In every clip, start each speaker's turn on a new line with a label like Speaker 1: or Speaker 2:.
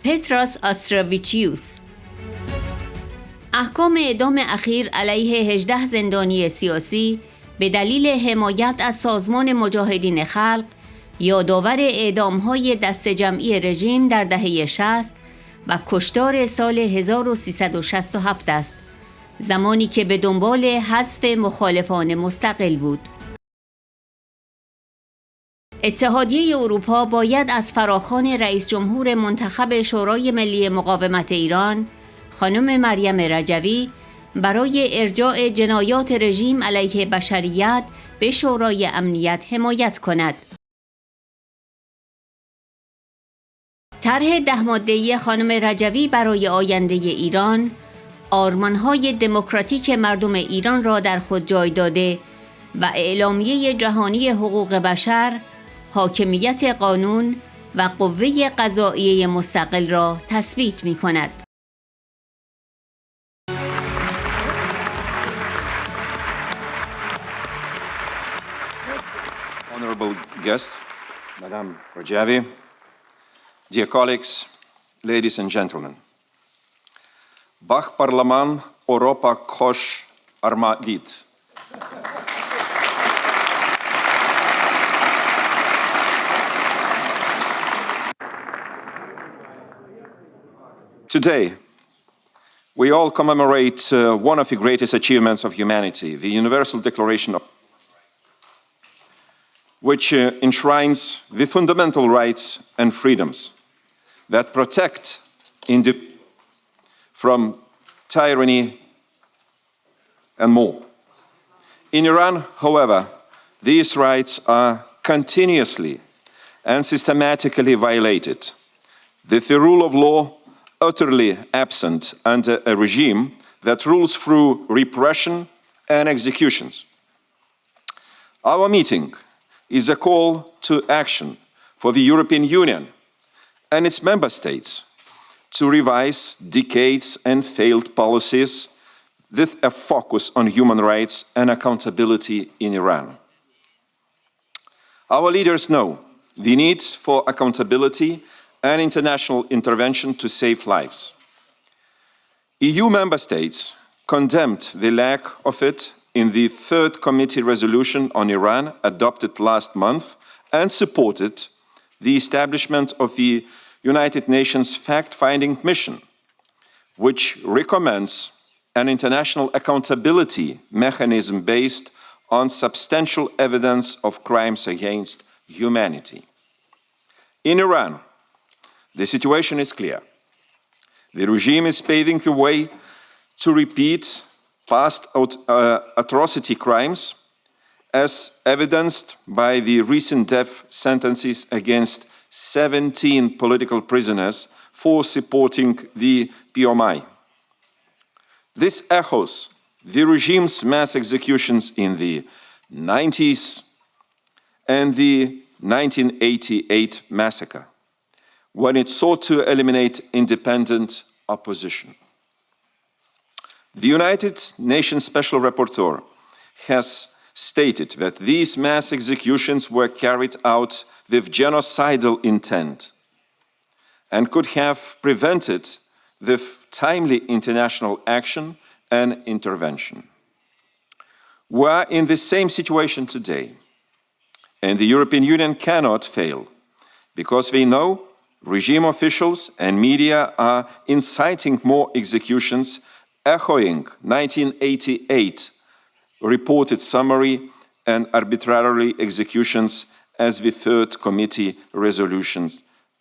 Speaker 1: پتراس آستراویچیوس. احکام اعدام اخیر علیه 18 زندانی سیاسی به دلیل حمایت از سازمان مجاهدین خلق یادآور اعدام‌های دست جمعی رژیم در دهه 60 و کشتار سال 1367 است، زمانی که به دنبال حذف مخالفان مستقل بود. اتحادیه اروپا باید از فراخوان رئیس جمهور منتخب شورای ملی مقاومت ایران خانم مریم رجوی برای ارجاع جنایات رژیم علیه بشریت به شورای امنیت حمایت کند. طرح 10 ماده‌ای خانم رجوی برای آینده ایران آرمان‌های دموکراتیک مردم ایران را در خود جای داده و اعلامیه جهانی حقوق بشر، حاکمیت قانون و قوه قضائیه مستقل را تثبیت می‌کند.
Speaker 2: Honorable guest, Madame Rejüy, dear colleagues, ladies and gentlemen. Bach Parlaman Europa Kosh Armadid. Today, we all commemorate one of the greatest achievements of humanity, the Universal Declaration of which enshrines the fundamental rights and freedoms that protect from tyranny and more. In Iran, however, these rights are continuously and systematically violated, with the rule of law utterly absent under a regime that rules through repression and executions. Our meeting is a call to action for the European Union and its member states to revise decades and failed policies with a focus on human rights and accountability in Iran. Our leaders know the need for accountability and international intervention to save lives. EU member states condemned the lack of it in the Third Committee resolution on Iran adopted last month and supported the establishment of the United Nations fact-finding mission, which recommends an international accountability mechanism based on substantial evidence of crimes against humanity. In Iran, the situation is clear. The regime is paving the way to repeat past atrocity crimes, as evidenced by the recent death sentences against 17 political prisoners for supporting the PMI. This echoes the regime's mass executions in the 90s and the 1988 massacre, when it sought to eliminate independent opposition. The United Nations Special Rapporteur has stated that these mass executions were carried out with genocidal intent and could have prevented with timely international action and intervention. We are in the same situation today, and the European Union cannot fail, because we know regime officials and media are inciting more executions, echoing 1988 reported summary and arbitrarily executions as the Third Committee resolution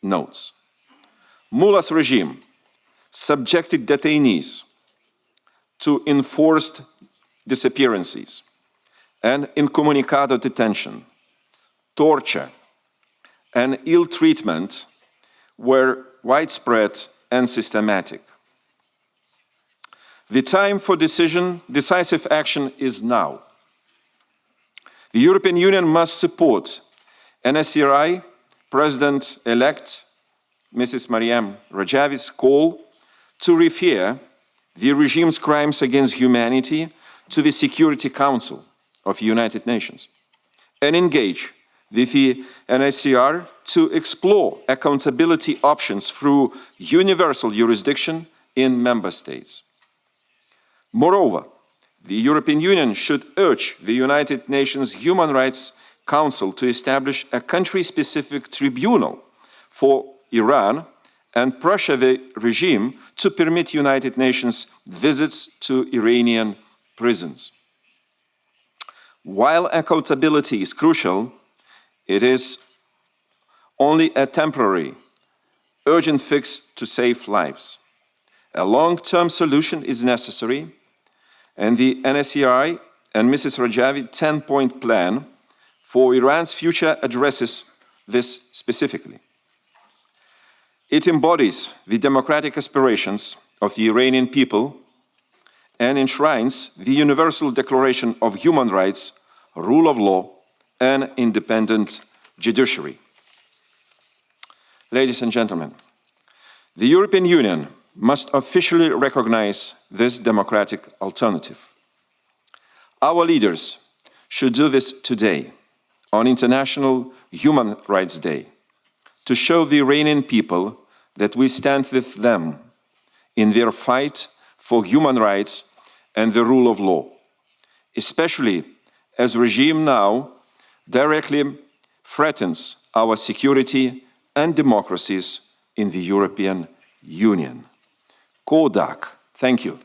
Speaker 2: notes. Mullah's regime subjected detainees to enforced disappearances and incommunicado detention, torture, and ill treatment were widespread and systematic. The time for decisive action is now. The European Union must support NSCRI President-elect Mrs. Meriem Rejüy's call to refer the regime's crimes against humanity to the Security Council of the United Nations and engage with the NSCR to explore accountability options through universal jurisdiction in member states. Moreover, the European Union should urge the United Nations Human Rights Council to establish a country-specific tribunal for Iran and pressure the regime to permit United Nations visits to Iranian prisons. While accountability is crucial, it is only a temporary, urgent fix to save lives. A long-term solution is necessary, and the NSCI and Mrs. Rajavi 10-point plan for Iran's future addresses this specifically. It embodies the democratic aspirations of the Iranian people and enshrines the Universal Declaration of Human Rights, rule of law, and independent judiciary. Ladies and gentlemen, the European Union must officially recognize this democratic alternative. Our leaders should do this today, on International Human Rights Day, to show the Iranian people that we stand with them in their fight for human rights and the rule of law, especially as the regime now directly threatens our security and democracies in the European Union. Kodak. Thank you.